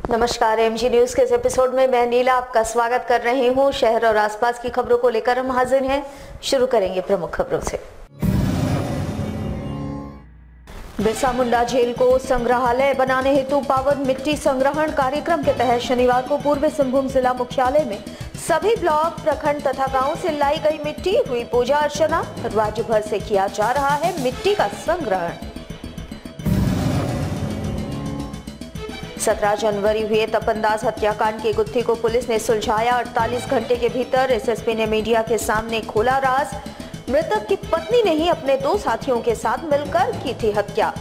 नमस्कार, MG news के इस एपिसोड में मैं नीला आपका स्वागत कर रही हूं। शहर और आसपास की खबरों को लेकर हम हाजिर हैं। शुरू करेंगे प्रमुख खबरों से। बिरसा मुंडा जेल को संग्रहालय बनाने हेतु पावन मिट्टी संग्रहण कार्यक्रम के तहत शनिवार को पूर्वी सिंहभूम जिला मुख्यालय में सभी ब्लॉक, प्रखंड तथा गांव से लाई गई मिट्टी हुई पूजा अर्चना। राज्य भर से किया जा रहा है मिट्टी का संग्रहण। 17 जनवरी हुए तपनदास हत्याकांड की गुत्थी को पुलिस ने सुलझाया। 48 घंटे के भीतर एसएसपी ने मीडिया के सामने खोला राज। मृतक की पत्नी ने ही अपने 2 साथियों के साथ मिलकर की थी हत्या।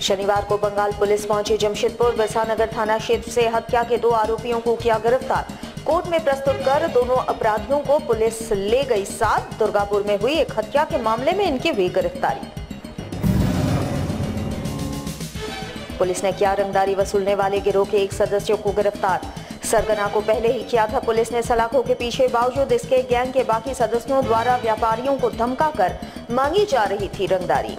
शनिवार को बंगाल पुलिस पहुंची जमशेदपुर बिरसा नगर थाना क्षेत्र से हत्या के 2 आरोपियों को किया गिरफ्तार। कोर्ट में प्रस्तुत कर दोनों अपराधियों को पुलिस ले गई साथ। दुर्गापुर में हुई एक हत्या के मामले में इनकी हुई गिरफ्तारी। पुलिस ने किया रंगदारी वसूलने वाले गिरोह के 1 सदस्य को गिरफ्तार। सरगना को पहले ही किया था पुलिस ने सलाखों के पीछे। बावजूद इसके गैंग के बाकी सदस्यों द्वारा व्यापारियों को धमकाकर मांगी जा रही थी रंगदारी।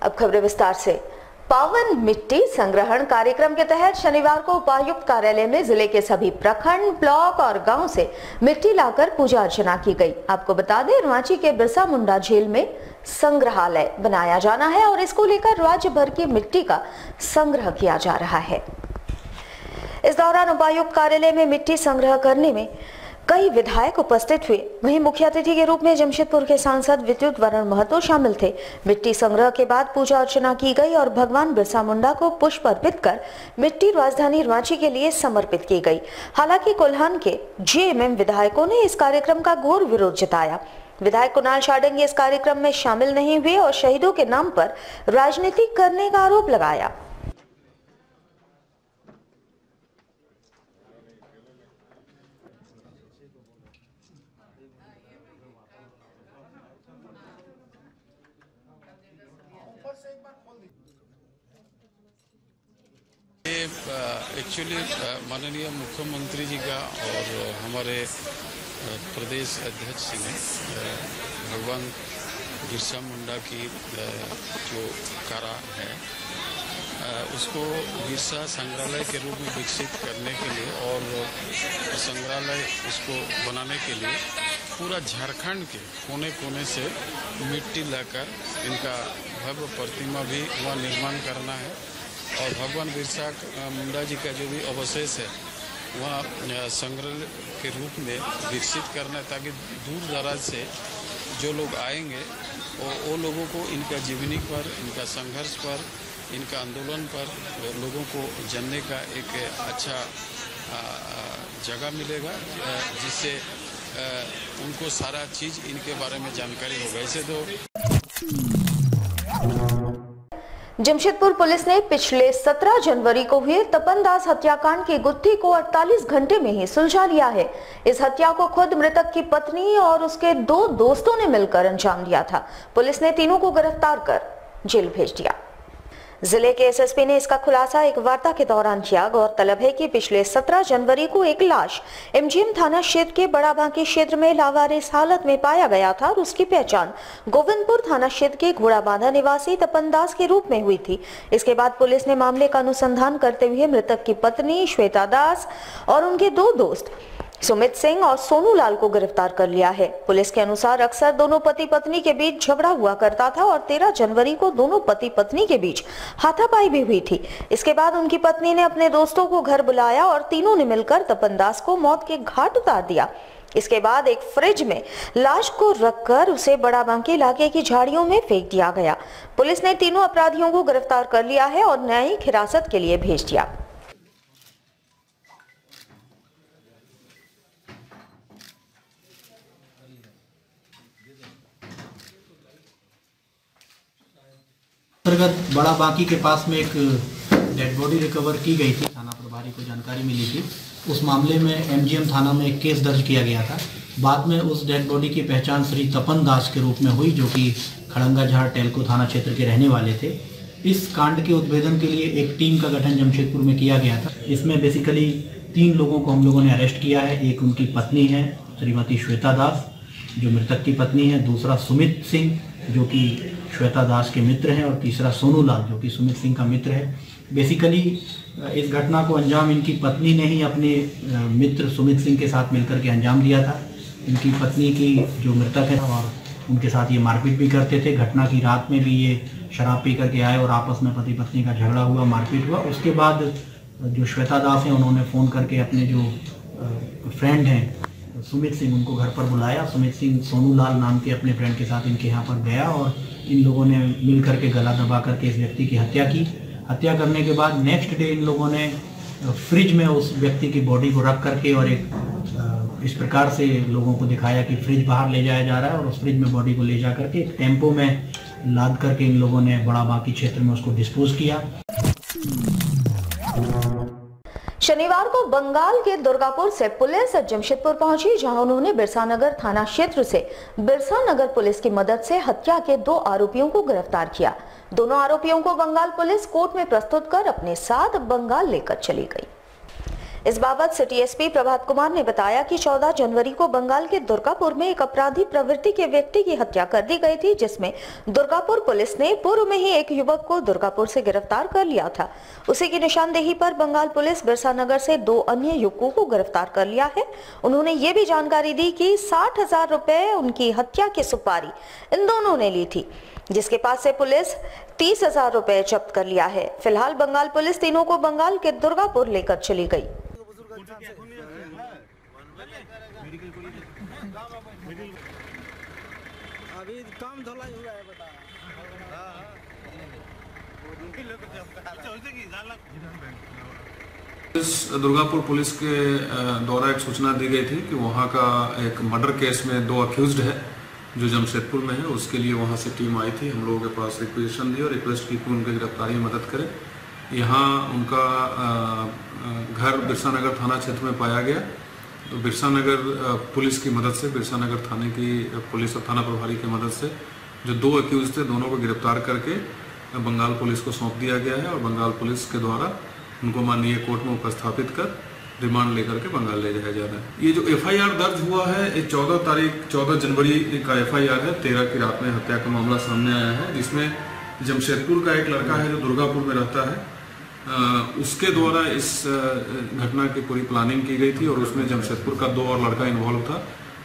अब खबरें विस्तार से। पावन मिट्टी संग्रहण कार्यक्रम के तहत शनिवार को उपायुक्त कार्यालय में जिले के सभी प्रखंड, ब्लॉक और गांव से मिट्टी लाकर पूजा अर्चना की गई। आपको बता दें, रांची के बिरसा मुंडा जेल में संग्रहालय बनाया जाना है और इसको लेकर राज्य भर की मिट्टी का संग्रह किया जा रहा है। इस दौरान उपायुक्त कार्यालय में मिट्टी संग्रह करने में कई विधायक उपस्थित हुए। वहीं मुख्य अतिथि के रूप में जमशेदपुर के सांसद विद्युत वरण महतो शामिल थे। मिट्टी संग्रह के बाद पूजा अर्चना की गई और भगवान बिरसा मुंडा को पुष्प अर्पित कर मिट्टी राजधानी रांची के लिए समर्पित की गई। हालांकि कोल्हान के जेएमएम विधायकों ने इस कार्यक्रम का घोर विरोध जताया। विधायक कुणाल शाडंगी इस कार्यक्रम में शामिल नहीं हुए और शहीदों के नाम पर राजनीति करने का आरोप लगाया। एक्चुअली माननीय मुख्यमंत्री जी का और हमारे प्रदेश अध्यक्ष जी ने भगवान बिरसा मुंडा की जो कारा है उसको बिरसा संग्रहालय के रूप में विकसित करने के लिए और संग्रहालय उसको बनाने के लिए पूरा झारखंड के कोने कोने से मिट्टी लाकर इनका भव्य प्रतिमा भी वहाँ निर्माण करना है और भगवान बिरसा मुंडा जी का जो भी अवशेष है वहाँ संग्रह के रूप में विकसित करना है ताकि दूर दराज से जो लोग आएंगे वो लोगों को इनका जीवनी पर, इनका संघर्ष पर, इनका आंदोलन पर लोगों को जानने का एक अच्छा जगह मिलेगा जिससे उनको सारा चीज़ इनके बारे में जानकारी होगा। ऐसे तो जमशेदपुर पुलिस ने पिछले 17 जनवरी को हुए तपनदास हत्याकांड की गुत्थी को 48 घंटे में ही सुलझा लिया है। इस हत्या को खुद मृतक की पत्नी और उसके 2 दोस्तों ने मिलकर अंजाम दिया था। पुलिस ने तीनों को गिरफ्तार कर जेल भेज दिया। जिले के एसएसपी ने इसका खुलासा एक वार्ता के दौरान किया। गौरतलब है कि पिछले 17 जनवरी को एक लाश एमजीएम थाना क्षेत्र के बड़ा बांकी क्षेत्र में लावारिस हालत में पाया गया था और उसकी पहचान गोविंदपुर थाना क्षेत्र के घोड़ाबांधा निवासी तपनदास के रूप में हुई थी। इसके बाद पुलिस ने मामले का अनुसंधान करते हुए मृतक की पत्नी श्वेता दास और उनके 2 दोस्त सुमित सिंह और सोनू लाल को गिरफ्तार कर लिया है। पुलिस के अनुसार अक्सर दोनों पति पत्नी के बीच झगड़ा हुआ करता था और 13 जनवरी को दोनों पति पत्नी के बीच हाथापाई भी हुई थी। इसके बाद उनकी पत्नी ने अपने दोस्तों को घर बुलाया और तीनों ने मिलकर तपनदास को मौत के घाट उतार दिया। इसके बाद एक फ्रिज में लाश को रखकर उसे बड़ा बांकी इलाके की झाड़ियों में फेंक दिया गया। पुलिस ने तीनों अपराधियों को गिरफ्तार कर लिया है और न्यायिक हिरासत के लिए भेज दिया। अंतर्गत बड़ा बांकी के पास में एक डेड बॉडी रिकवर की गई थी। थाना प्रभारी को जानकारी मिली थी। उस मामले में एमजीएम थाना में एक केस दर्ज किया गया था। बाद में उस डेड बॉडी की पहचान श्री तपन दास के रूप में हुई, जो कि खड़ंगा झाड़ टेल्को थाना क्षेत्र के रहने वाले थे। इस कांड के उद्भेदन के लिए एक टीम का गठन जमशेदपुर में किया गया था। इसमें बेसिकली 3 लोगों को हम लोगों ने अरेस्ट किया है। एक उनकी पत्नी है श्रीमती श्वेता दास, जो मृतक की पत्नी है। दूसरा सुमित सिंह, जो कि श्वेता दास के मित्र हैं। और तीसरा सोनू लाल, जो कि सुमित सिंह का मित्र है। बेसिकली इस घटना को अंजाम इनकी पत्नी ने ही अपने मित्र सुमित सिंह के साथ मिलकर के अंजाम दिया था। इनकी पत्नी की जो मृतक है और उनके साथ ये मारपीट भी करते थे। घटना की रात में भी ये शराब पी करके आए और आपस में पति पत्नी का झगड़ा हुआ, मारपीट हुआ। उसके बाद जो श्वेता दास हैं उन्होंने फ़ोन करके अपने जो फ्रेंड हैं सुमित सिंह, उनको घर पर बुलाया। सुमित सिंह सोनू लाल नाम के अपने फ्रेंड के साथ इनके यहाँ पर गया और इन लोगों ने मिल करके गला दबा करके इस व्यक्ति की हत्या की। हत्या करने के बाद नेक्स्ट डे इन लोगों ने फ्रिज में उस व्यक्ति की बॉडी को रख करके और एक इस प्रकार से लोगों को दिखाया कि फ्रिज बाहर ले जाया जा रहा है और उस फ्रिज में बॉडी को ले जा करके एक टेम्पो में लाद करके इन लोगों ने बड़ा बांकी क्षेत्र में उसको डिस्पोज किया। शनिवार को बंगाल के दुर्गापुर से पुलिस जमशेदपुर पहुंची, जहां उन्होंने बिरसानगर थाना क्षेत्र से बिरसानगर पुलिस की मदद से हत्या के 2 आरोपियों को गिरफ्तार किया। दोनों आरोपियों को बंगाल पुलिस कोर्ट में प्रस्तुत कर अपने साथ बंगाल लेकर चली गई। इस बाबत सिटी एसपी प्रभात कुमार ने बताया कि 14 जनवरी को बंगाल के दुर्गापुर में एक अपराधी प्रवृत्ति के व्यक्ति की हत्या कर दी गई थी, जिसमें दुर्गापुर पुलिस ने पूर्व में ही एक युवक को दुर्गापुर से गिरफ्तार कर लिया था। उसी की निशानदेही पर बंगाल पुलिस बिरसानगर से 2 अन्य युवकों को गिरफ्तार कर लिया है। उन्होंने ये भी जानकारी दी कि 60,000 रुपए उनकी हत्या की सुपारी इन दोनों ने ली थी, जिसके पास से पुलिस 30,000 रुपए जब्त कर लिया है। फिलहाल बंगाल पुलिस तीनों को बंगाल के दुर्गापुर लेकर चली गई। अभी काम धुलाई हुआ है, बता। दुर्गापुर पुलिस के द्वारा एक सूचना दी गई थी कि वहाँ का एक मर्डर केस में 2 अक्यूज्ड है जो जमशेदपुर में है। उसके लिए वहाँ से टीम आई थी। हम लोगों के पास रिक्वेशन दी और रिक्वेस्ट की कि उनकी गिरफ्तारी में मदद करें। यहाँ उनका घर बिरसानगर थाना क्षेत्र में पाया गया। तो बिरसानगर पुलिस की मदद से, बिरसानगर थाने की पुलिस और थाना प्रभारी की मदद से जो 2 अक्यूज थे, दोनों को गिरफ्तार करके बंगाल पुलिस को सौंप दिया गया है और बंगाल पुलिस के द्वारा उनको माननीय कोर्ट में उपस्थापित कर रिमांड लेकर के बंगाल ले जाया जा रहा है। ये जो FIR दर्ज हुआ है, ये 14 जनवरी का FIR है। 13 की रात में हत्या का मामला सामने आया है, जिसमें जमशेदपुर का एक लड़का है जो दुर्गापुर में रहता है, उसके द्वारा इस घटना की पूरी प्लानिंग की गई थी और उसमें जमशेदपुर का 2 और लड़का इन्वॉल्व था।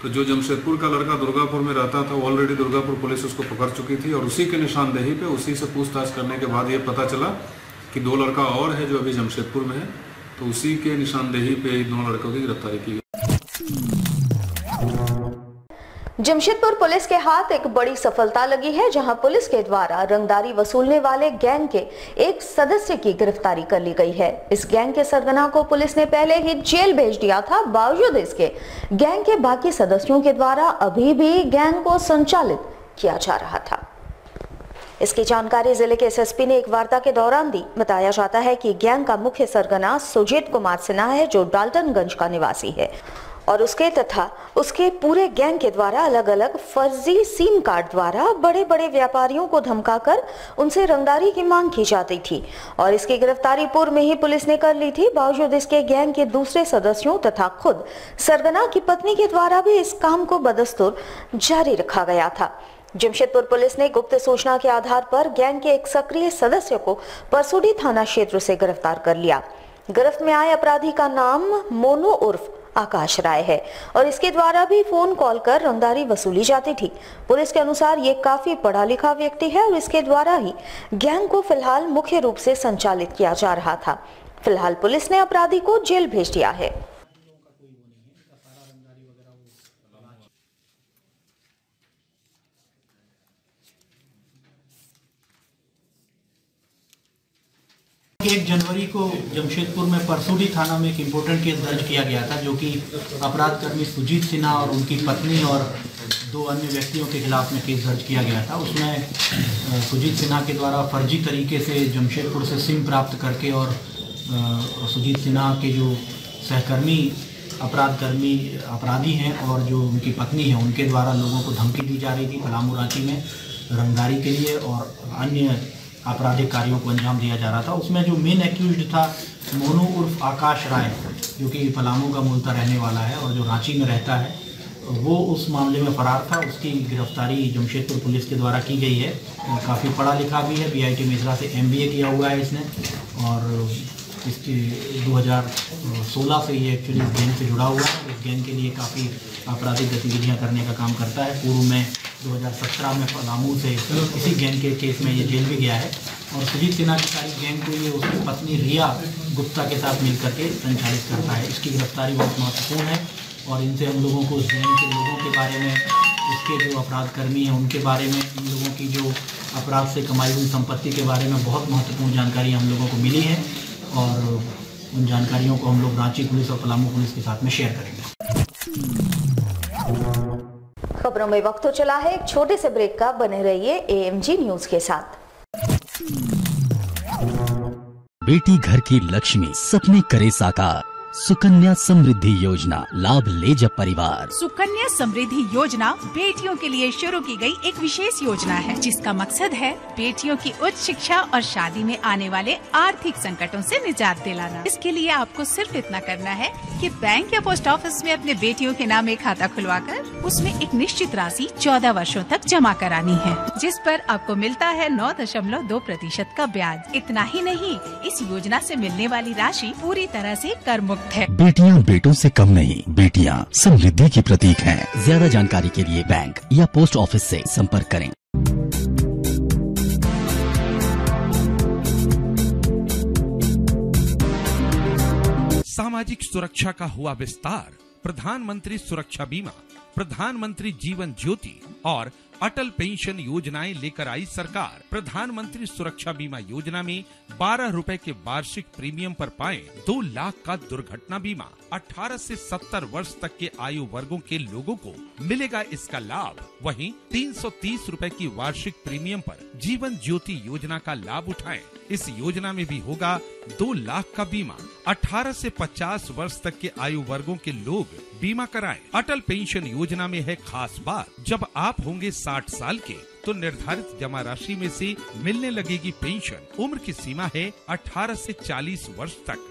तो जो जमशेदपुर का लड़का दुर्गापुर में रहता था, वो ऑलरेडी दुर्गापुर पुलिस उसको पकड़ चुकी थी और उसी के निशानदेही पे, उसी से पूछताछ करने के बाद ये पता चला कि 2 लड़का और है जो अभी जमशेदपुर में है। तो उसी के निशानदेही पे इन 2 लड़कों की गिरफ्तारी की गई। जमशेदपुर पुलिस के हाथ एक बड़ी सफलता लगी है, जहां पुलिस के द्वारा रंगदारी वसूलने वाले गैंग के एक सदस्य की गिरफ्तारी कर ली गई है। इस गैंग के सरगना को पुलिस ने पहले ही जेल भेज दिया था। बावजूद इसके गैंग के बाकी सदस्यों के द्वारा अभी भी गैंग को संचालित किया जा रहा था। इसकी जानकारी जिले के SSP ने एक वार्ता के दौरान दी। बताया जाता है कि गैंग का मुख्य सरगना सुजीत कुमार सिन्हा है, जो डाल्टनगंज का निवासी है और उसके तथा उसके पूरे गैंग के द्वारा अलग अलग फर्जी सिम कार्ड द्वारा बड़े बड़े व्यापारियों को धमकाकर उनसे रंगदारी की मांग की जाती थी और इसकी गिरफ्तारी पूर्व में ही पुलिस ने कर ली थी। बावजूद इसके गैंग के दूसरे सदस्यों तथा खुद सरगना की पत्नी के द्वारा भी इस काम को बदस्तूर जारी रखा गया था। जमशेदपुर पुलिस ने गुप्त सूचना के आधार पर गैंग के एक सक्रिय सदस्य को परसुडी थाना क्षेत्र से गिरफ्तार कर लिया। गिरफ्त में आए अपराधी का नाम मोनू उर्फ आकाश राय है और इसके द्वारा भी फोन कॉल कर रंगदारी वसूली जाती थी। पुलिस के अनुसार ये काफी पढ़ा लिखा व्यक्ति है और इसके द्वारा ही गैंग को फिलहाल मुख्य रूप से संचालित किया जा रहा था। फिलहाल पुलिस ने अपराधी को जेल भेज दिया है। एक जनवरी को जमशेदपुर में परसुडी थाना में एक इम्पोर्टेंट केस दर्ज किया गया था, जो कि अपराधकर्मी सुजीत सिन्हा और उनकी पत्नी और 2 अन्य व्यक्तियों के खिलाफ में केस दर्ज किया गया था। उसमें सुजीत सिन्हा के द्वारा फर्जी तरीके से जमशेदपुर से सिम प्राप्त करके और सुजीत सिन्हा के जो सहकर्मी अपराधी हैं और जो उनकी पत्नी है, उनके द्वारा लोगों को धमकी दी जा रही थी पलामू रांची में रंगदारी के लिए और अन्य आपराधिक कार्यों को अंजाम दिया जा रहा था। उसमें जो मेन एक्यूज्ड था मोनू उर्फ आकाश राय, जो कि पलामू का मूलतः रहने वाला है और जो रांची में रहता है, वो उस मामले में फरार था। उसकी गिरफ्तारी जमशेदपुर पुलिस के द्वारा की गई है। काफ़ी पढ़ा लिखा भी है, BIT मिश्रा से MBA किया हुआ है इसने, और इसकी 2016 से ये एक्चुअली इस गैंग से जुड़ा हुआ है। इस गैंग के लिए काफ़ी आपराधिक गतिविधियां करने का काम करता है। पूर्व में 2017 में पलामू से इसी गैंग के केस में ये जेल भी गया है। और सुजीत सिन्हा की सारी गैंग को ये उसकी पत्नी रिया गुप्ता के साथ मिल करके संचालित करता है। इसकी गिरफ्तारी बहुत महत्वपूर्ण है और इनसे हम लोगों को उस गैंग के लोगों के बारे में, इसके जो अपराध कर्मी हैं उनके बारे में, इन लोगों की जो अपराध से कमाई हुई संपत्ति के बारे में बहुत महत्वपूर्ण जानकारी हम लोगों को मिली है और उन जानकारियों को हम लोग रांची पुलिस और पलामू पुलिस के साथ में शेयर करेंगे। खबरों में वक्त तो चला है एक छोटे से ब्रेक का, बने रहिए AMG न्यूज के साथ। बेटी घर की लक्ष्मी, सपने करे साकार। सुकन्या समृद्धि योजना, लाभ ले जब परिवार। सुकन्या समृद्धि योजना बेटियों के लिए शुरू की गई एक विशेष योजना है, जिसका मकसद है बेटियों की उच्च शिक्षा और शादी में आने वाले आर्थिक संकटों से निजात दिलाना। इसके लिए आपको सिर्फ इतना करना है कि बैंक या पोस्ट ऑफिस में अपने बेटियों के नाम एक खाता खुलवाकर उसमें एक निश्चित राशि 14 वर्षों तक जमा करानी है, जिस पर आपको मिलता है 9.2% का ब्याज। इतना ही नहीं, इस योजना से मिलने वाली राशि पूरी तरह से कर मुक्त है। बेटियां बेटों से कम नहीं, बेटियां समृद्धि की प्रतीक हैं। ज्यादा जानकारी के लिए बैंक या पोस्ट ऑफिस से संपर्क करें। सामाजिक सुरक्षा का हुआ विस्तार। प्रधानमंत्री सुरक्षा बीमा, प्रधानमंत्री जीवन ज्योति और अटल पेंशन योजनाएं लेकर आई सरकार। प्रधानमंत्री सुरक्षा बीमा योजना में 12 रुपए के वार्षिक प्रीमियम पर पाएं 2 लाख का दुर्घटना बीमा। 18 से 70 वर्ष तक के आयु वर्गों के लोगों को मिलेगा इसका लाभ। वहीं 330 रुपए की वार्षिक प्रीमियम पर जीवन ज्योति योजना का लाभ उठाएं। इस योजना में भी होगा 2 लाख का बीमा। 18 से 50 वर्ष तक के आयु वर्गों के लोग बीमा कराएं। अटल पेंशन योजना में है खास बात, जब आप होंगे 60 साल के तो निर्धारित जमा राशि में से मिलने लगेगी पेंशन। उम्र की सीमा है 18 से 40 वर्ष तक।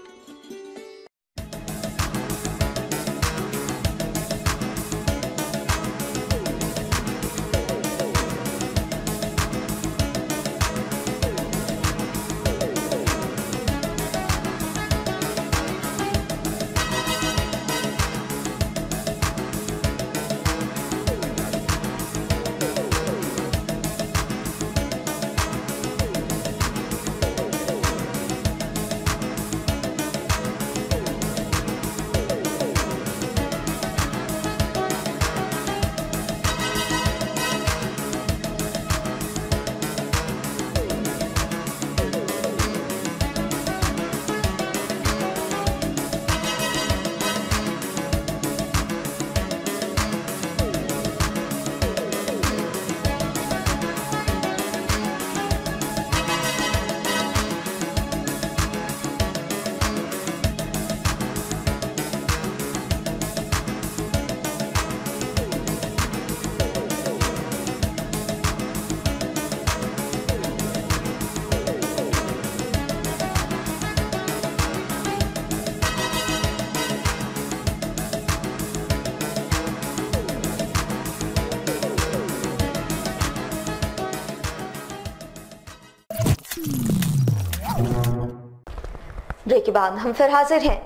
ब्रेक के बाद हम फिर हाजिर हैं।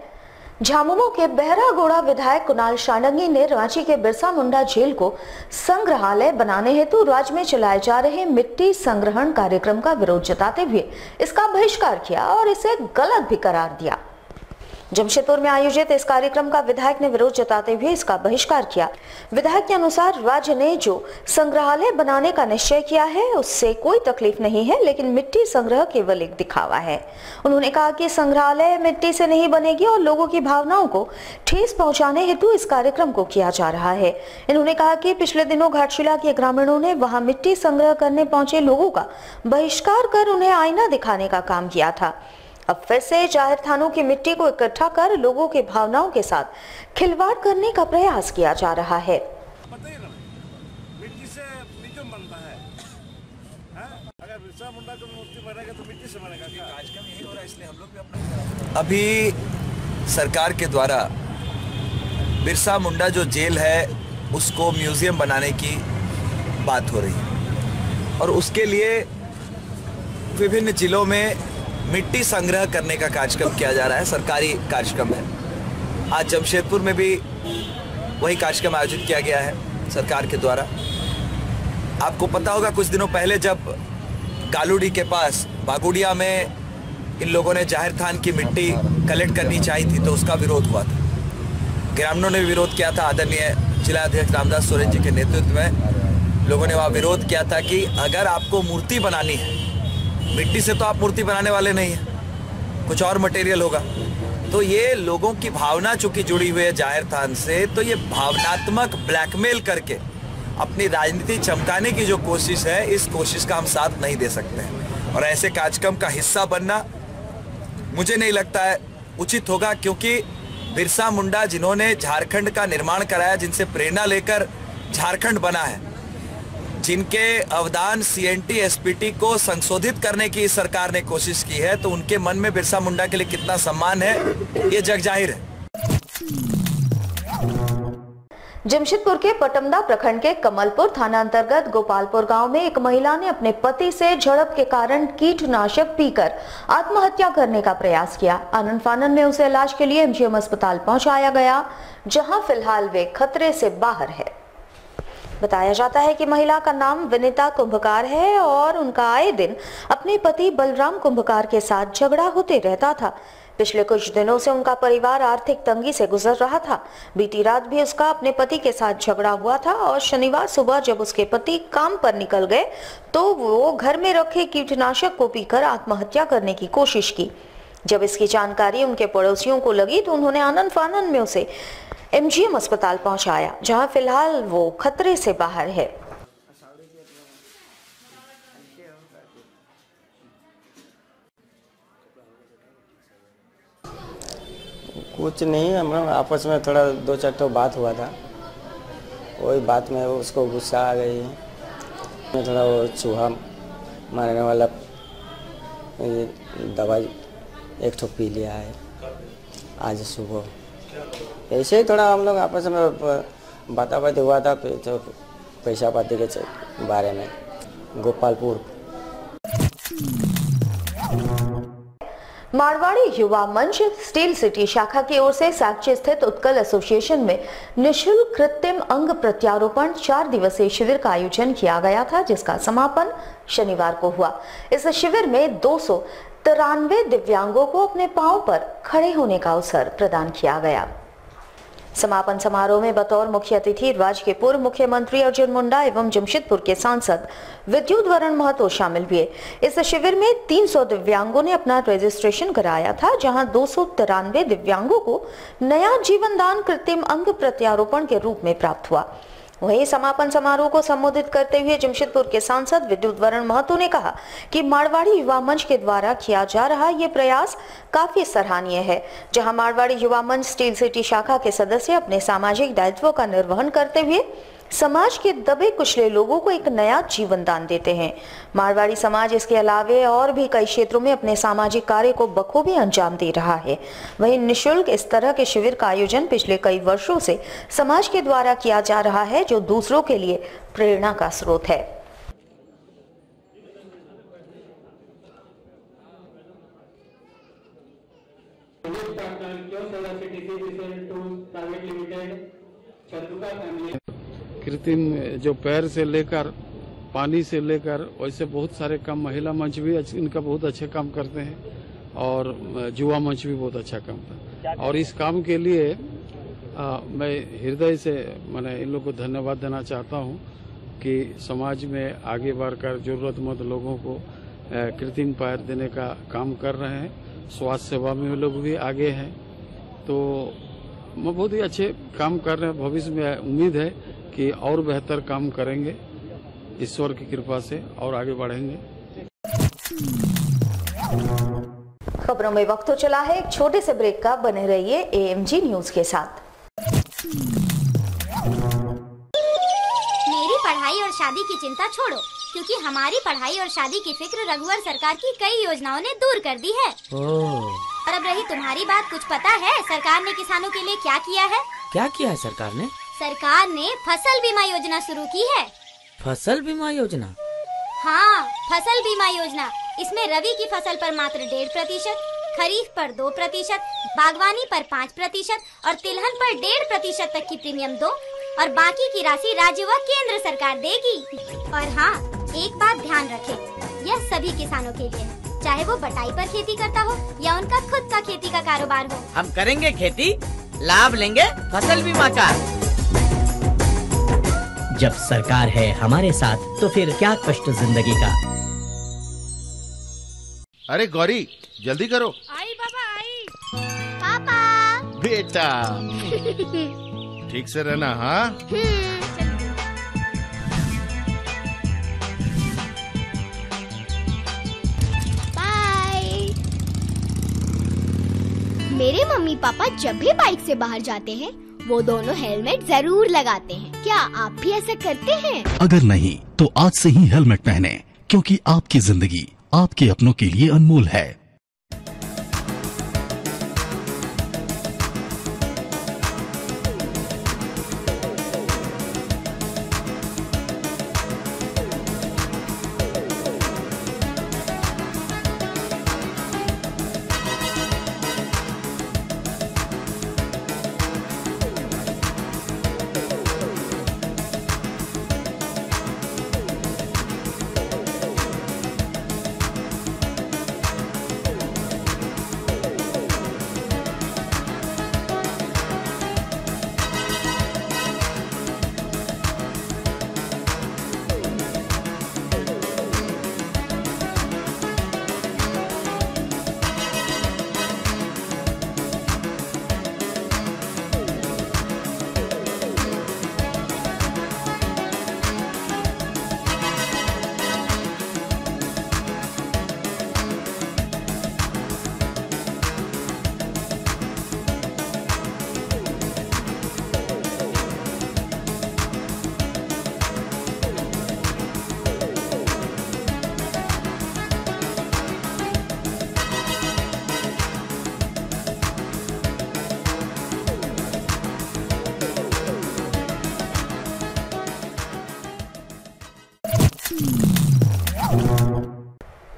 झामुमो के बहरागोड़ा विधायक कुणाल शांडंगी ने रांची के बिरसा मुंडा जेल को संग्रहालय बनाने हेतु राज्य में चलाए जा रहे मिट्टी संग्रहण कार्यक्रम का विरोध जताते हुए इसका बहिष्कार किया और इसे गलत भी करार दिया। जमशेदपुर में आयोजित इस कार्यक्रम का विधायक ने विरोध जताते हुए इसका बहिष्कार किया। विधायक के अनुसार राज्य ने जो संग्रहालय बनाने का निश्चय किया है उससे कोई तकलीफ नहीं है, लेकिन मिट्टी संग्रह केवल एक दिखावा है। उन्होंने कहा कि संग्रहालय मिट्टी से नहीं बनेगी और लोगों की भावनाओं को ठेस पहुंचाने हेतु इस कार्यक्रम को किया जा रहा है। इन्होंने कहा कि पिछले दिनों घाटशिला के ग्रामीणों ने वहां मिट्टी संग्रह करने पहुंचे लोगों का बहिष्कार कर उन्हें आईना दिखाने का काम किया था। अब फिर से जाहिर थानों की मिट्टी को इकट्ठा कर लोगों के भावनाओं के साथ खिलवाड़ करने का प्रयास किया जा रहा है। मिट्टी से म्यूजियम बनता है। अगर बिरसा मुंडा की मूर्ति बनेगी अभी सरकार के द्वारा बिरसा मुंडा जो जेल है उसको म्यूजियम बनाने की बात हो रही है और उसके लिए विभिन्न जिलों में मिट्टी संग्रह करने का कार्यक्रम किया जा रहा है। सरकारी कार्यक्रम है। आज जमशेदपुर में भी वही कार्यक्रम आयोजित किया गया है सरकार के द्वारा। आपको पता होगा कुछ दिनों पहले जब गालूडी के पास बागुड़िया में इन लोगों ने जाहिर थान की मिट्टी कलेक्ट करनी चाहिए थी तो उसका विरोध हुआ था। ग्रामीणों ने विरोध किया था। आदरणीय जिलाध्यक्ष रामदास सोरेन जी के नेतृत्व में लोगों ने वहाँ विरोध किया था कि अगर आपको मूर्ति बनानी है, मिट्टी से तो आप मूर्ति बनाने वाले नहीं हैं, कुछ और मटेरियल होगा। तो ये लोगों की भावना चूंकि जुड़ी हुई है जाहिर थान से, तो ये भावनात्मक ब्लैकमेल करके अपनी राजनीति चमकाने की जो कोशिश है, इस कोशिश का हम साथ नहीं दे सकते हैं। और ऐसे कार्यक्रम का हिस्सा बनना मुझे नहीं लगता है उचित होगा, क्योंकि बिरसा मुंडा जिन्होंने झारखंड का निर्माण कराया, जिनसे प्रेरणा लेकर झारखंड बना है, जिनके अवदान सीएनटी एसपीटी को संशोधित करने की सरकार ने कोशिश की है, तो उनके मन में बिरसा मुंडा के लिए कितना सम्मान है ये जग जाहिर है। जमशेदपुर के पटमदा प्रखंड के कमलपुर थाना अंतर्गत गोपालपुर गांव में एक महिला ने अपने पति से झड़प के कारण कीटनाशक पीकर आत्महत्या करने का प्रयास किया। आनन फानन में उसे इलाज के लिए एमजीएम अस्पताल पहुंचाया गया, जहां फिलहाल वे खतरे से बाहर है। बताया जाता है कि महिला का नाम विनीता कुंभकार है और उनका आए दिन अपने पति बलराम कुंभकार के साथ झगड़ा होते रहता था। पिछले कुछ दिनों से उनका परिवार आर्थिक तंगी से गुजर रहा था। बीती रात भी उसका अपने पति के साथ झगड़ा हुआ था और शनिवार सुबह जब उसके पति काम पर निकल गए तो वो घर में रखे कीटनाशक को पीकर आत्महत्या करने की कोशिश की। जब इसकी जानकारी उनके पड़ोसियों को लगी तो उन्होंने आनन फानन में उसे एमजीएम अस्पताल पहुंचाया, जहां फिलहाल वो खतरे से बाहर है। कुछ नहीं, हम लोग आपस में थोड़ा दो चार तो बात हुआ था, वही बात में उसको गुस्सा आ गई है। मैं थोड़ा वो चूहा मारने वाला दवाई एक ठो पी लिया है आज सुबह। ऐसे ही थोड़ा हम लोग आपस में बात हुआ था तो पैसा पाती के बारे में। गोपालपुर मारवाड़ी युवा मंच स्टील सिटी शाखा की ओर से साक्ची स्थित उत्कल एसोसिएशन में निःशुल्क कृत्रिम अंग प्रत्यारोपण 4 दिवसीय शिविर का आयोजन किया गया था, जिसका समापन शनिवार को हुआ। इस शिविर में 293 दिव्यांगों को अपने पांव पर खड़े होने का अवसर प्रदान किया गया। समापन समारोह में बतौर मुख्य अतिथि राज्य के पूर्व मुख्यमंत्री अर्जुन मुंडा एवं जमशेदपुर के सांसद विद्युत वरण महतो शामिल हुए। इस शिविर में 300 दिव्यांगों ने अपना रजिस्ट्रेशन कराया था, जहां 293 दिव्यांगों को नया जीवन दान कृत्रिम अंग प्रत्यारोपण के रूप में प्राप्त हुआ। वहीं समापन समारोह को संबोधित करते हुए जमशेदपुर के सांसद विद्युत वरण महतो ने कहा कि मारवाड़ी युवा मंच के द्वारा किया जा रहा ये प्रयास काफी सराहनीय है, जहां मारवाड़ी युवा मंच स्टील सिटी शाखा के सदस्य अपने सामाजिक दायित्वों का निर्वहन करते हुए समाज के दबे कुचले लोगों को एक नया जीवन दान देते हैं। मारवाड़ी समाज इसके अलावे और भी कई क्षेत्रों में अपने सामाजिक कार्य को बखूबी अंजाम दे रहा है। वहीं निःशुल्क इस तरह के शिविर का आयोजन पिछले कई वर्षों से समाज के द्वारा किया जा रहा है, जो दूसरों के लिए प्रेरणा का स्रोत है। कृत्रिम जो पैर से लेकर पानी से लेकर वैसे बहुत सारे काम, महिला मंच भी इनका बहुत अच्छे काम करते हैं और युवा मंच भी बहुत अच्छा काम करता है। और इस काम के लिए मैं हृदय से मैंने इन लोगों को धन्यवाद देना चाहता हूं कि समाज में आगे बढ़कर जरूरतमंद लोगों को कृत्रिम पैर देने का काम कर रहे हैं। स्वास्थ्य सेवा में लोग भी आगे हैं, तो बहुत ही अच्छे काम कर रहे हैं। भविष्य में उम्मीद है कि और बेहतर काम करेंगे, ईश्वर की कृपा से और आगे बढ़ेंगे। खबरों में वक्त तो चला है एक छोटे से ब्रेक का, बने रहिए एएमजी न्यूज के साथ। मेरी पढ़ाई और शादी की चिंता छोड़ो, क्योंकि हमारी पढ़ाई और शादी की फिक्र रघुवर सरकार की कई योजनाओं ने दूर कर दी है। और अब रही तुम्हारी बात, कुछ पता है सरकार ने किसानों के लिए क्या किया है? क्या किया है सरकार ने? सरकार ने फसल बीमा योजना शुरू की है। फसल बीमा योजना? हाँ, फसल बीमा योजना। इसमें रबी की फसल पर मात्र 1.5%, खरीफ पर 2%, बागवानी पर 5% और तिलहन पर 1.5% तक की प्रीमियम दो और बाकी की राशि राज्य व केंद्र सरकार देगी। और हाँ, एक बात ध्यान रखें, यह सभी किसानों के लिए है, चाहे वो बटाई पर खेती करता हो या उनका खुद का खेती का कारोबार हो। हम करेंगे खेती, लाभ लेंगे फसल बीमा का। जब सरकार है हमारे साथ तो फिर क्या कष्ट जिंदगी का। अरे गौरी जल्दी करो। आई बाबा आई। पापा। बेटा ठीक से रहना। हाँ बाय। मेरे मम्मी पापा जब भी बाइक से बाहर जाते हैं वो दोनों हेलमेट जरूर लगाते हैं। क्या आप भी ऐसा करते हैं? अगर नहीं तो आज से ही हेलमेट पहने, क्योंकि आपकी जिंदगी आपके अपनों के लिए अनमोल है।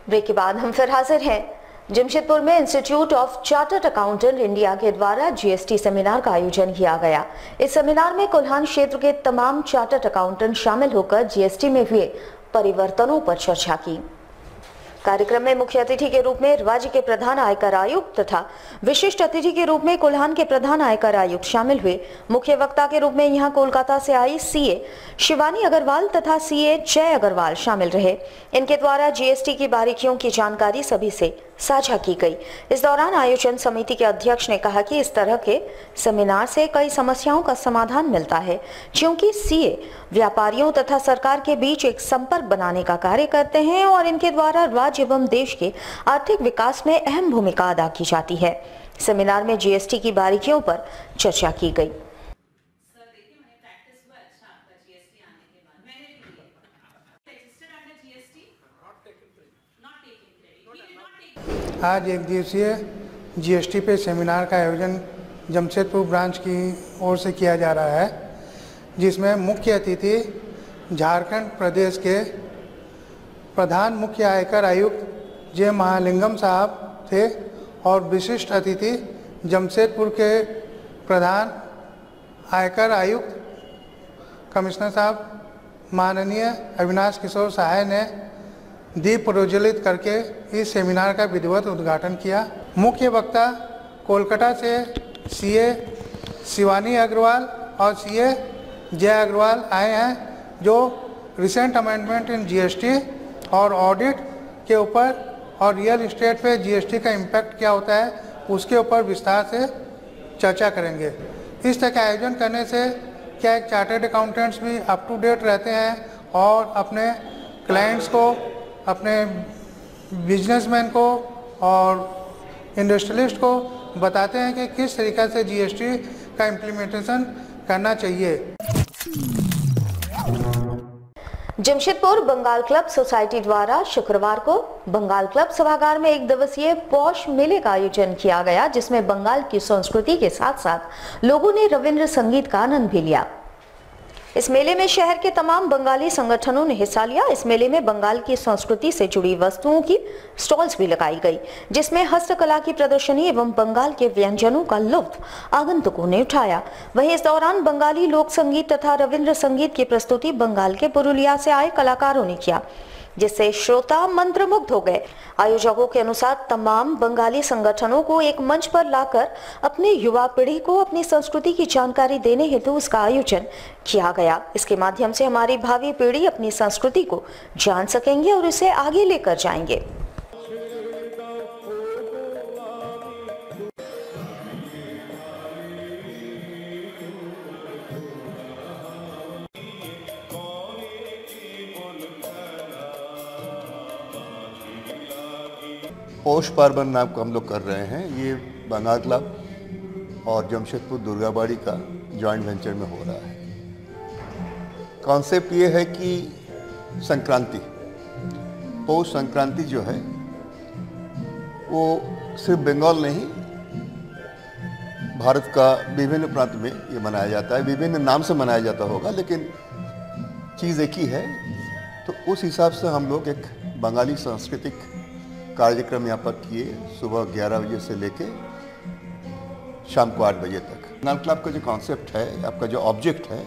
ब्रेक के बाद हम फिर हाजिर हैं। जमशेदपुर में institute of chartered accountant India के द्वारा जीएसटी सेमिनार का आयोजन किया गया। इस सेमिनार में कोल्हान क्षेत्र के तमाम चार्टर्ड अकाउंटेंट शामिल होकर जीएसटी में हुए परिवर्तनों पर चर्चा की। कार्यक्रम में मुख्य अतिथि के रूप में राज्य के प्रधान आयकर आयुक्त तथा विशिष्ट अतिथि के रूप में कोल्हान के प्रधान आयकर आयुक्त शामिल हुए। मुख्य वक्ता के रूप में यहां कोलकाता से आई सीए शिवानी अग्रवाल तथा सीए जय अग्रवाल शामिल रहे। इनके द्वारा जीएसटी की बारीकियों की जानकारी सभी से साझा की गई। इस दौरान आयोजन समिति के अध्यक्ष ने कहा कि इस तरह के सेमिनार से कई समस्याओं का समाधान मिलता है, क्योंकि सीए व्यापारियों तथा सरकार के बीच एक संपर्क बनाने का कार्य करते हैं और इनके द्वारा राज्य एवं देश के आर्थिक विकास में अहम भूमिका अदा की जाती है। सेमिनार में जीएसटी की बारीकियों पर चर्चा की गई। आज एक दिवसीय जीएसटी पे सेमिनार का आयोजन जमशेदपुर ब्रांच की ओर से किया जा रहा है, जिसमें मुख्य अतिथि झारखंड प्रदेश के प्रधान मुख्य आयकर आयुक्त जे महालिंगम साहब थे और विशिष्ट अतिथि जमशेदपुर के प्रधान आयकर आयुक्त कमिश्नर साहब माननीय अविनाश किशोर सहाय ने दीप प्रज्वलित करके इस सेमिनार का विधिवत उद्घाटन किया। मुख्य वक्ता कोलकाता से सीए शिवानी अग्रवाल और सीए जय अग्रवाल आए हैं, जो रिसेंट अमेंडमेंट इन जीएसटी और ऑडिट के ऊपर और रियल इस्टेट पे जीएसटी का इम्पैक्ट क्या होता है उसके ऊपर विस्तार से चर्चा करेंगे। इस तरह के आयोजन करने से क्या एक चार्टर्ड अकाउंटेंट्स भी अप टू डेट रहते हैं और अपने क्लाइंट्स को, अपने बिजनेसमैन को और इंडस्ट्रियलिस्ट को बताते हैं कि किस तरीक़े से जीएसटी का इम्प्लीमेंटेशन करना चाहिए। जमशेदपुर बंगाल क्लब सोसाइटी द्वारा शुक्रवार को बंगाल क्लब सभागार में 1 दिवसीय पौष मेले का आयोजन किया गया, जिसमें बंगाल की संस्कृति के साथ साथ लोगों ने रविंद्र संगीत का आनंद भी लिया। इस मेले में शहर के तमाम बंगाली संगठनों ने हिस्सा लिया। इस मेले में बंगाल की संस्कृति से जुड़ी वस्तुओं की स्टॉल्स भी लगाई गई, जिसमें हस्तकला की प्रदर्शनी एवं बंगाल के व्यंजनों का लुत्फ आगंतुकों ने उठाया। वहीं इस दौरान बंगाली लोक संगीत तथा रविंद्र संगीत की प्रस्तुति बंगाल के पुरुलिया से आए कलाकारों ने किया, जिससे श्रोता मंत्रमुग्ध हो गए। आयोजकों के अनुसार तमाम बंगाली संगठनों को एक मंच पर लाकर अपने युवा पीढ़ी को अपनी संस्कृति की जानकारी देने हेतु उसका आयोजन किया गया। इसके माध्यम से हमारी भावी पीढ़ी अपनी संस्कृति को जान सकेंगे और इसे आगे लेकर जाएंगे। पौष पार्वन नाम को हम लोग कर रहे हैं। ये बंगाल क्लब और जमशेदपुर दुर्गाबाड़ी का जॉइंट वेंचर में हो रहा है। कॉन्सेप्ट ये है कि संक्रांति, पौष संक्रांति जो है वो सिर्फ बंगाल नहीं, भारत का विभिन्न प्रांत में ये मनाया जाता है। विभिन्न नाम से मनाया जाता होगा, लेकिन चीज़ एक ही है। तो उस हिसाब से हम लोग एक बंगाली सांस्कृतिक कार्यक्रम यहाँ पर किए, सुबह 11 बजे से लेके शाम को 8 बजे तक। बंगाल क्लब का जो कॉन्सेप्ट है, आपका जो ऑब्जेक्ट है,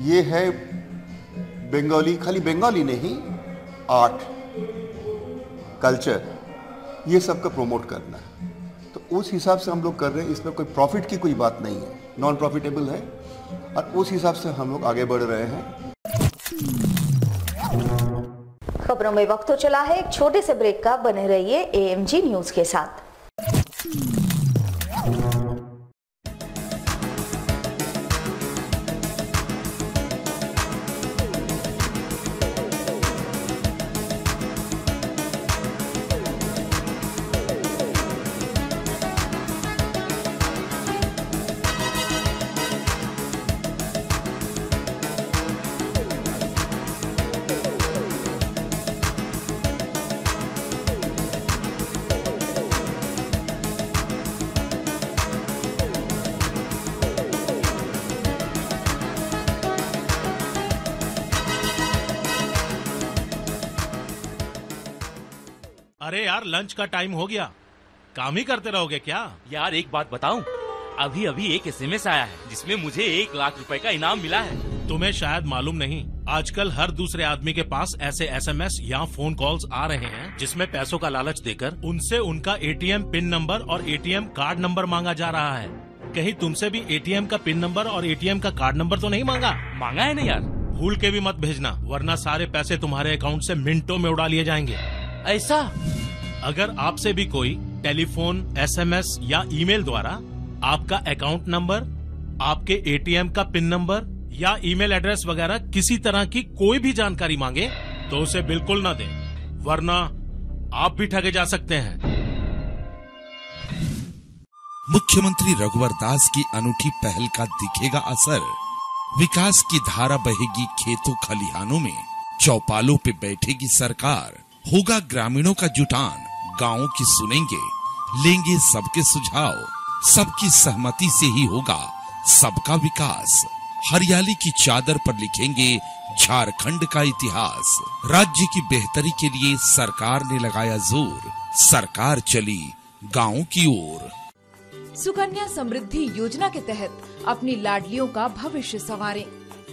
ये है बंगाली, खाली बंगाली नहीं, आर्ट, कल्चर, ये सब का प्रमोट करना। तो उस हिसाब से हम लोग कर रहे हैं। इसमें कोई प्रॉफिट की कोई बात नहीं है, नॉन प्रॉफिटेबल है, और उस हिसाब से हम लोग आगे बढ़ रहे हैं। खबरों में वक्त तो चला है एक छोटे से ब्रेक का। बने रहिए AMG न्यूज के साथ। अरे यार, लंच का टाइम हो गया, काम ही करते रहोगे क्या? यार एक बात बताऊं, अभी अभी एक SMS आया है जिसमें मुझे 1 लाख रुपए का इनाम मिला है। तुम्हें शायद मालूम नहीं, आजकल हर दूसरे आदमी के पास ऐसे SMS या फोन कॉल्स आ रहे हैं जिसमें पैसों का लालच देकर उनसे उनका ATM पिन नंबर और ATM कार्ड नंबर मांगा जा रहा है। कहीं तुमसे भी ATM का पिन नंबर और ATM का कार्ड नंबर तो नहीं मांगा? मांगा है ना यार। भूल के भी मत भेजना, वरना सारे पैसे तुम्हारे अकाउंट से मिनटों में उड़ा लिए जाएंगे। ऐसा? अगर आपसे भी कोई टेलीफोन, SMS या ईमेल द्वारा आपका अकाउंट नंबर, आपके ATM का पिन नंबर या ईमेल एड्रेस वगैरह किसी तरह की कोई भी जानकारी मांगे तो उसे बिल्कुल न दें, वरना आप भी ठगे जा सकते हैं। मुख्यमंत्री रघुवर दास की अनूठी पहल का दिखेगा असर। विकास की धारा बहेगी खेतों खलिहानों में, चौपालों पे बैठेगी सरकार। होगा ग्रामीणों का जुटान, गांवों की सुनेंगे, लेंगे सबके सुझाव। सबकी सहमति से ही होगा सबका विकास। हरियाली की चादर पर लिखेंगे झारखंड का इतिहास। राज्य की बेहतरी के लिए सरकार ने लगाया जोर, सरकार चली गांवों की ओर। सुकन्या समृद्धि योजना के तहत अपनी लाडलियों का भविष्य संवारें।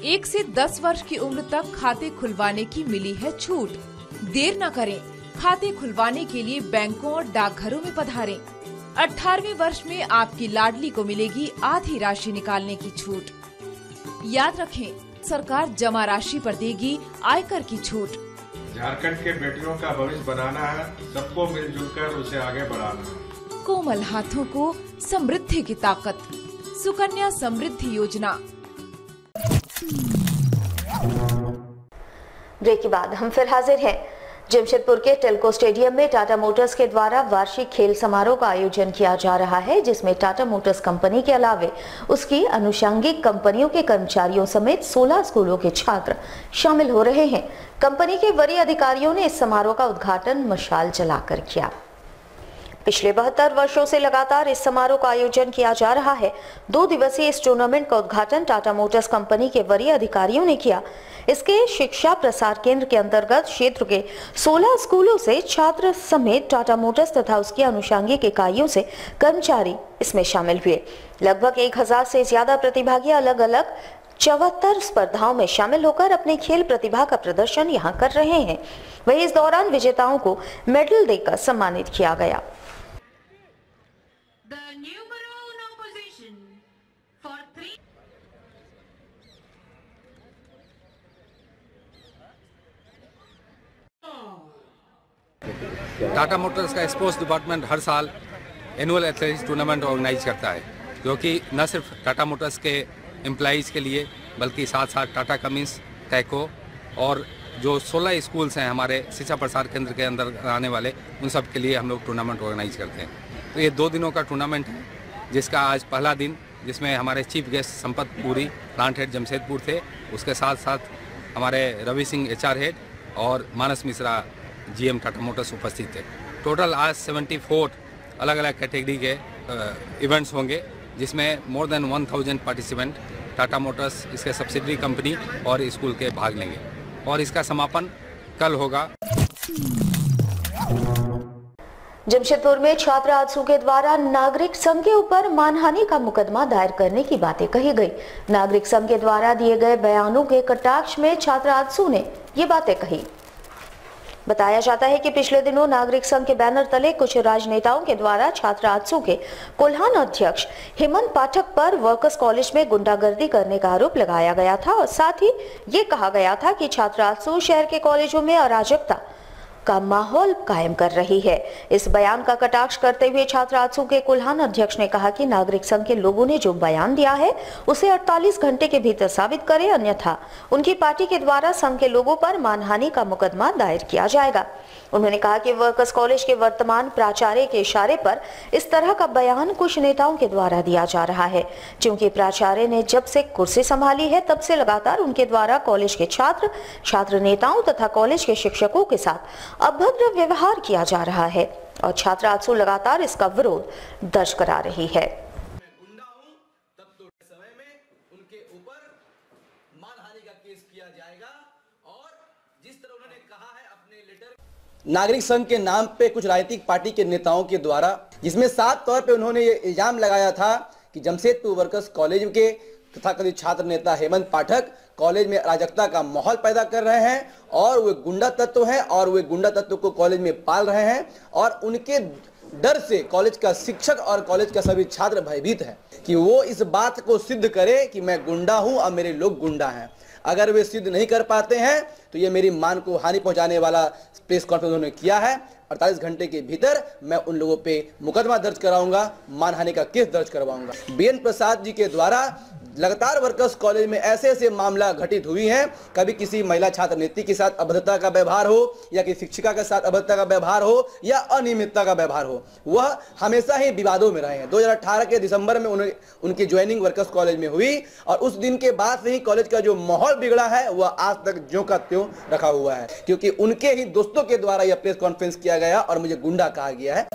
1 से 10 वर्ष की उम्र तक खाते खुलवाने की मिली है छूट। देर न करें, खाते खुलवाने के लिए बैंकों और डाकघरों में पधारें। 18वें वर्ष में आपकी लाडली को मिलेगी आधी राशि निकालने की छूट। याद रखें, सरकार जमा राशि पर देगी आयकर की छूट। झारखंड के बेटियों का भविष्य बनाना है, सबको मिलजुल कर उसे आगे बढ़ाना है। कोमल हाथों को समृद्धि की ताकत, सुकन्या समृद्धि योजना। ब्रेक के बाद हम फिर हाजिर हैं। जमशेदपुर के टेल्को स्टेडियम में टाटा मोटर्स के द्वारा वार्षिक खेल समारोह का आयोजन किया जा रहा है, जिसमें टाटा मोटर्स कंपनी के अलावे उसकी अनुषंगिक कंपनियों के कर्मचारियों समेत 16 स्कूलों के छात्र शामिल हो रहे हैं। कंपनी के वरीय अधिकारियों ने इस समारोह का उद्घाटन मशाल जलाकर किया। पिछले 72 वर्षों से लगातार इस समारोह का आयोजन किया जा रहा है। 2 दिवसीय इस टूर्नामेंट का उद्घाटन टाटा मोटर्स कंपनी के वरीय अधिकारियों ने किया। इसके शिक्षा प्रसार केंद्र के अंतर्गत क्षेत्र के 16 स्कूलों से छात्र समेत टाटा मोटर्स तथा उसकी अनुषंगिक इकाइयों से कर्मचारी इसमें शामिल हुए। लगभग 1000 से ज्यादा प्रतिभागी अलग अलग 74 स्पर्धाओं में शामिल होकर अपनी खेल प्रतिभा का प्रदर्शन यहां कर रहे हैं। वहीं इस दौरान विजेताओं को मेडल देकर सम्मानित किया गया। टाटा मोटर्स का स्पोर्ट्स डिपार्टमेंट हर साल एनुअल एथलेटिक्स टूर्नामेंट ऑर्गेनाइज करता है, क्योंकि न सिर्फ टाटा मोटर्स के एम्प्लॉइज़ के लिए बल्कि साथ साथ टाटा कमिंस, टैको और जो 16 स्कूल्स हैं हमारे शिक्षा प्रसार केंद्र के अंदर आने वाले, उन सब के लिए हम लोग टूर्नामेंट ऑर्गेनाइज करते हैं। तो ये 2 दिनों का टूर्नामेंट है, जिसका आज पहला दिन, जिसमें हमारे chief guest Sampat Puri plant head Jamshedpur थे, उसके साथ साथ हमारे रवि सिंह HR हेड और मानस मिश्रा GM टाटा मोटर्स उपस्थित थे। टोटल आज 74 अलग अलग कैटेगरी के इवेंट्स होंगे, जिसमें more than 1000 participant Tata Motors, इसके सब्सिडरी कंपनी और स्कूल के भाग लेंगे और इसका समापन कल होगा। जमशेदपुर में छात्र आजसू के द्वारा नागरिक संघ के ऊपर मानहानि का मुकदमा दायर करने की बातें कही गई। नागरिक संघ के द्वारा दिए गए बयानों के कटाक्ष में छात्र आजसू ने ये बातें कही। बताया जाता है कि पिछले दिनों नागरिक संघ के बैनर तले कुछ राजनेताओं के द्वारा छात्र आजसू के कोल्हान अध्यक्ष हेमंत पाठक पर वर्कर्स कॉलेज में गुंडागर्दी करने का आरोप लगाया गया था और साथ ही ये कहा गया था कि छात्र आजसू शहर के कॉलेजों में अराजकता का माहौल कायम कर रही है। इस बयान का कटाक्ष करते हुए छात्र आजसू के कोल्हान अध्यक्ष ने कहा कि नागरिक संघ के लोगों ने जो बयान दिया है उसे 48 घंटे के भीतर साबित करें, अन्यथा उनकी पार्टी के द्वारा संघ के लोगों पर मानहानि का मुकदमा दायर किया जाएगा। उन्होंने कहा कि वर्कर्स कॉलेज के वर्तमान प्राचार्य के इशारे पर इस तरह का बयान कुछ नेताओं के द्वारा दिया जा रहा है, क्योंकि प्राचार्य ने जब से कुर्सी संभाली है तब से लगातार उनके द्वारा कॉलेज के छात्र नेताओं तथा कॉलेज के शिक्षकों के साथ अभद्र व्यवहार किया जा रहा है और छात्र आजसू लगातार इसका विरोध दर्ज करा रही है। नागरिक संघ के नाम पे कुछ राजनीतिक पार्टी के नेताओं के द्वारा, जिसमें साफ तौर पे उन्होंने ये इल्जाम लगाया था कि जमशेदपुर वर्कर्स कॉलेज के तथाकथित छात्र नेता हेमंत पाठक कॉलेज में अराजकता का माहौल पैदा कर रहे हैं और वे गुंडा तत्व हैं और वे गुंडा तत्व को कॉलेज में पाल रहे हैं और उनके डर से कॉलेज का शिक्षक और कॉलेज का सभी छात्र भयभीत हैं कि वो इस बात को सिद्ध करे कि मैं गुंडा हूं और मेरे लोग गुंडा हैं। अगर वे सिद्ध नहीं कर पाते हैं तो ये मेरी मान को हानि पहुंचाने वाला प्रेस कॉन्फ्रेंस उन्होंने किया है। 48 घंटे के भीतर मैं उन लोगों पे मुकदमा दर्ज कराऊंगा, मानहानि का केस दर्ज करवाऊंगा। BN प्रसाद जी के द्वारा लगातार वर्कर्स कॉलेज में ऐसे ऐसे मामला घटित हुई हैं, कभी किसी महिला छात्र नेत्री के साथ अभद्रता का व्यवहार हो या किसी शिक्षिका के साथ अभद्रता का व्यवहार हो या अनियमितता का व्यवहार हो, वह हमेशा ही विवादों में रहे हैं। 2018 के दिसंबर में उनकी ज्वाइनिंग वर्कर्स कॉलेज में हुई और उस दिन के बाद से ही कॉलेज का जो माहौल बिगड़ा है वह आज तक ज्यों का त्यों रखा हुआ है, क्योंकि उनके ही दोस्तों के द्वारा यह प्रेस कॉन्फ्रेंस किया गया और मुझे गुंडा कहा गया है।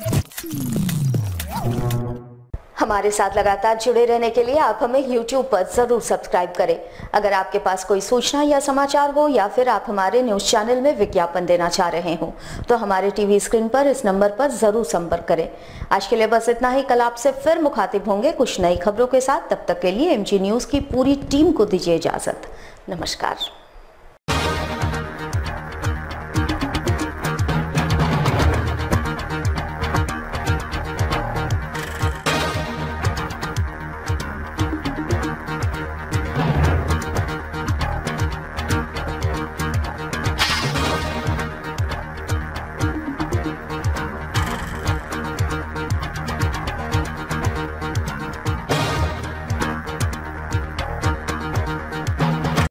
हमारे साथ लगातार जुड़े रहने के लिए आप हमें YouTube पर जरूर सब्सक्राइब करें। अगर आपके पास कोई सूचना या समाचार हो या फिर आप हमारे न्यूज चैनल में विज्ञापन देना चाह रहे हो तो हमारे टीवी स्क्रीन पर इस नंबर पर जरूर संपर्क करें। आज के लिए बस इतना ही। कल आपसे फिर मुखातिब होंगे कुछ नई खबरों के साथ। तब तक के लिए MG न्यूज की पूरी टीम को दीजिए इजाजत। नमस्कार।